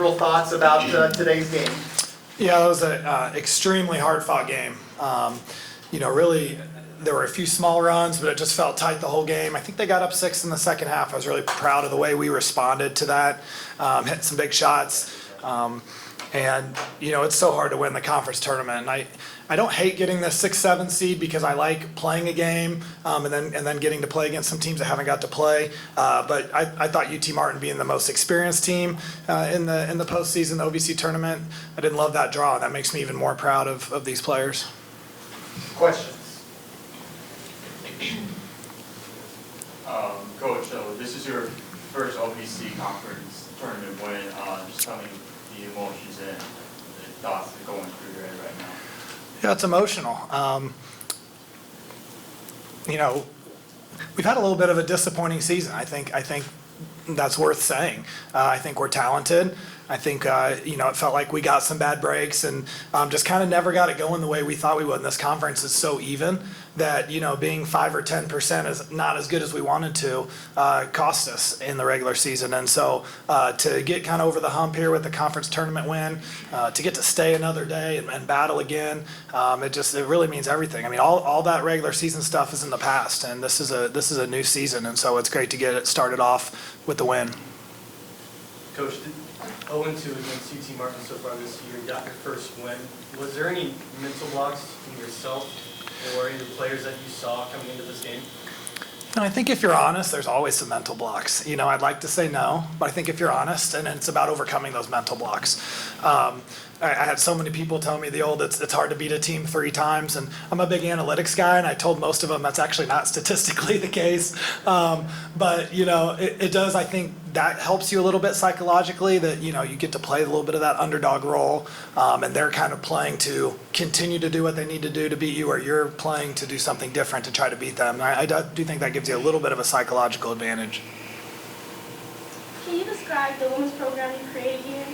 overall thoughts about today's game? Yeah, it was an extremely hard-fought game. Really, there were a few small runs, but it just felt tight the whole game. I think they got up 6 in the second half. I was really proud of the way we responded to that, hit some big shots. It's so hard to win the conference tournament. And I don't hate getting the 6-7 seed because I like playing a game and then getting to play against some teams that haven't got to play. But I thought UT Martin being the most experienced team in the postseason, the OVC tournament, I didn't love that draw. That makes me even more proud of these players. Questions? Coach, so this is your first OVC conference tournament win. Just tell me the emotions and the thoughts that are going through your head right now. Yeah, it's emotional. We've had a little bit of a disappointing season. I think that's worth saying. I think we're talented. I think, it felt like we got some bad breaks and just kind of never got it going the way we thought we would. And this conference is so even that, being 5 or 10% is not as good as we wanted to cost us in the regular season. And so to get kind of over the hump here with the conference tournament win, to get to stay another day and battle again, it really means everything. I mean, all that regular season stuff is in the past, and this is a new season. And so it's great to get it started off with the win. Coach, 0-2 against UT Martin so far this year, you got your first win. Was there any mental blocks in yourself or any of the players that you saw coming into this game? I think if you're honest, there's always some mental blocks. I'd like to say no, but I think if you're honest, and it's about overcoming those mental blocks. I had so many people tell me it's hard to beat a team 3 times, and I'm a big analytics guy, and I told most of them that's actually not statistically the case. But it does. I think that helps you a little bit psychologically. That you get to play a little bit of that underdog role, and they're kind of playing to continue to do what they need to do to beat you, or you're playing to do something different to try to beat them. I do think that gives you a little bit of a psychological advantage. Can you describe the women's program you created here?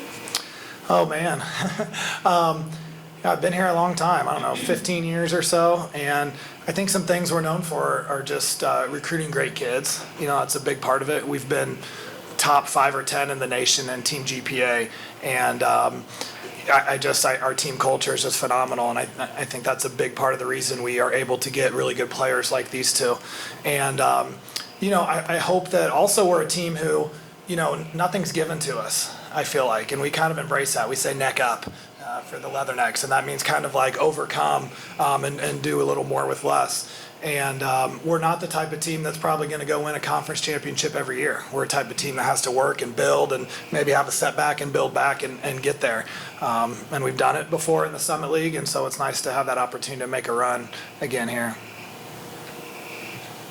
Oh man, I've been here a long time. I don't know, 15 years or so, and I think some things we're known for are just recruiting great kids. That's a big part of it. We've been top 5 or 10 in the nation in team GPA, and our team culture is just phenomenal, and I think that's a big part of the reason we are able to get really good players like these two. And I hope that also we're a team who, nothing's given to us, I feel like, and we kind of embrace that. We say neck up for the Leathernecks, and that means kind of like overcome and do a little more with less. And we're not the type of team that's probably going to go win a conference championship every year. We're a type of team that has to work and build and maybe have a setback and build back and get there. And we've done it before in the Summit League, and so it's nice to have that opportunity to make a run again here.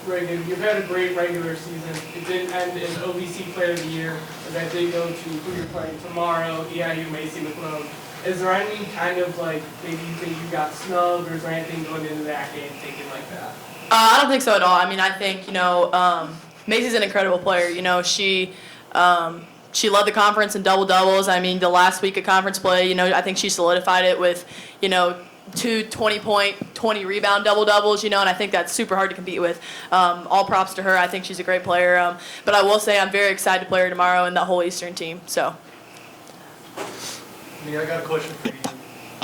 Raegan, you've had a great regular season. It didn't end in OVC Player of the Year, but that did go to who you're playing tomorrow, EIU Macy McCowan. Is there any kind of maybe you think you got snubbed, or is there anything going into that game thinking like that? I don't think so at all. I mean, I think, Macy's an incredible player. She led the conference in double-doubles. I mean, the last week of conference play, I think she solidified it with, 2 20-point, 20-rebound double-doubles, and I think that's super hard to compete with. All props to her. I think she's a great player. But I will say I'm very excited to play her tomorrow and the whole Eastern team. So. I got a question for you.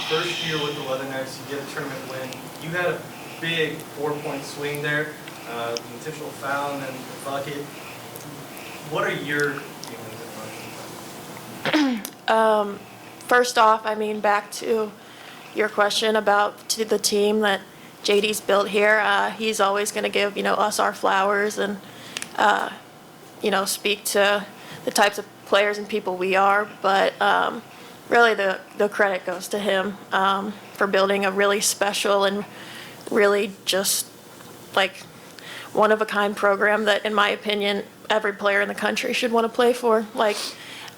First year with the Leathernecks, you get a tournament win. You had a big 4-point swing there, the intentional foul and then the bucket. What are your feelings and emotions? First off, back to your question about the team that JD's built here. He's always going to give us our flowers and speak to the types of players and people we are. But really, the credit goes to him for building a really special and really just one-of-a-kind program that, in my opinion, every player in the country should want to play for.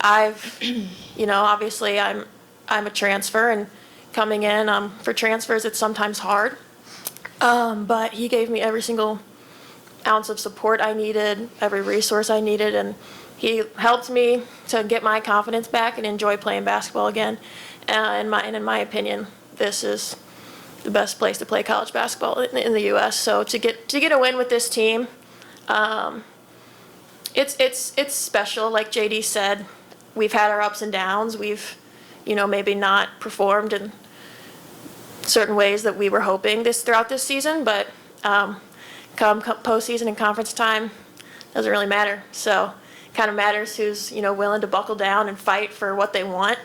Obviously I'm a transfer, and coming in for transfers, it's sometimes hard. But he gave me every single ounce of support I needed, every resource I needed, and he helped me to get my confidence back and enjoy playing basketball again. In my opinion, this is the best place to play college basketball in the U.S. So to get a win with this team, it's special. Like JD said, we've had our ups and downs. We've, maybe not performed in certain ways that we were hoping throughout this season, but come postseason and conference time, doesn't really matter. So kind of matters who's, willing to buckle down and fight for what they want.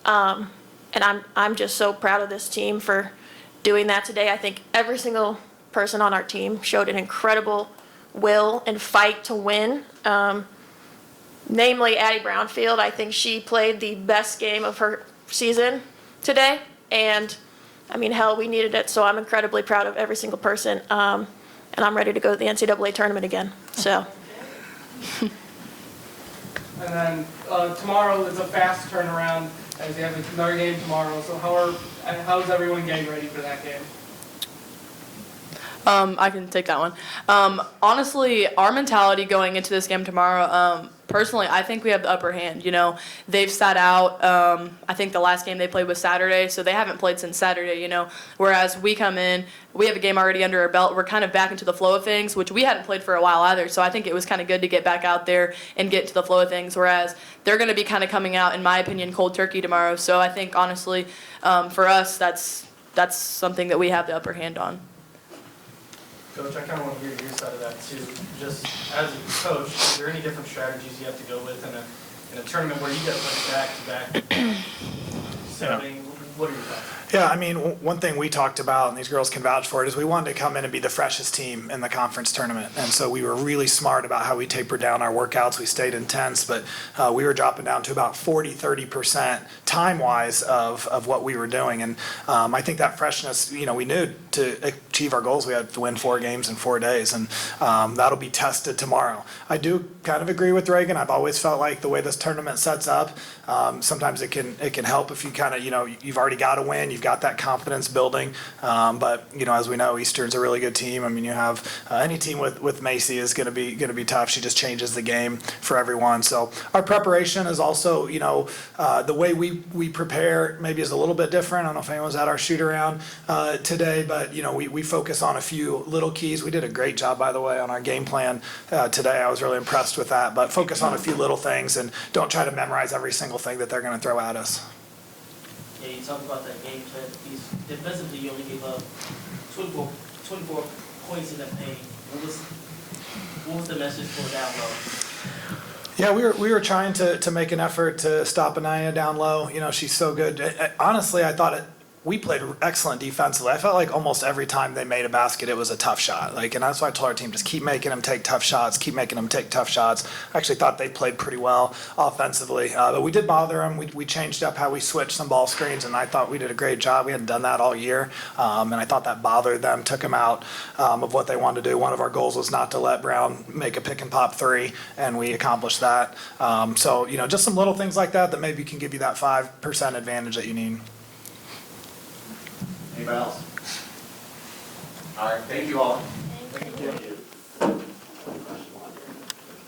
And I'm just so proud of this team for doing that today. I think every single person on our team showed an incredible will and fight to win. Namely Addie Brownfield. I think she played the best game of her season today. And I mean, hell, we needed it. So I'm incredibly proud of every single person. And I'm ready to go to the NCAA tournament again. So. And then tomorrow is a fast turnaround as you have another game tomorrow. So how's everyone getting ready for that game? I can take that one. Honestly, our mentality going into this game tomorrow, personally, I think we have the upper hand. They've sat out. I think the last game they played was Saturday, so they haven't played since Saturday, Whereas we come in, we have a game already under our belt. We're kind of back into the flow of things, which we hadn't played for a while either. So I think it was kind of good to get back out there and get into the flow of things. Whereas they're going to be kind of coming out, in my opinion, cold turkey tomorrow. So I think, honestly, for us, that's something that we have the upper hand on. Coach, I kind of want to hear your side of that too. Just as a coach, is there any different strategies you have to go with in a tournament where you got to play back-to-back setting? What are your thoughts? Yeah, I mean, one thing we talked about, and these girls can vouch for it, is we wanted to come in and be the freshest team in the conference tournament. And so we were really smart about how we tapered down our workouts. We stayed intense, but we were dropping down to about 30% time-wise of what we were doing. And I think that freshness, we knew to achieve our goals, we had to win 4 games in 4 days, and that'll be tested tomorrow. I do kind of agree with Raegan. I've always felt like the way this tournament sets up, sometimes it can help if you kind of, you've already got to win. You've got that confidence building, but as we know, Eastern's a really good team. I mean, you have any team with Macy is going to be tough. She just changes the game for everyone. So our preparation is also, the way we prepare maybe is a little bit different. I don't know if anyone's at our shoot around today, but we focus on a few little keys. We did a great job, by the way, on our game plan today. I was really impressed with that. But focus on a few little things and don't try to memorize every single thing that they're going to throw at us. Yeah, you talk about that game plan. Defensively, you only gave up 24 points in that game. What was the message for down low? Yeah, we were trying to make an effort to stop Anaya down low. She's so good. Honestly, I thought we played excellent defensively. I felt like almost every time they made a basket, it was a tough shot. And that's why I told our team, just keep making them take tough shots, keep making them take tough shots. I actually thought they played pretty well offensively, but we did bother them. We changed up how we switched some ball screens, and I thought we did a great job. We hadn't done that all year, and I thought that bothered them, took them out of what they wanted to do. One of our goals was not to let Brown make a pick and pop 3, and we accomplished that. So, just some little things like that maybe can give you that 5% advantage that you need. Anybody else? All right, thank you all. Thank you.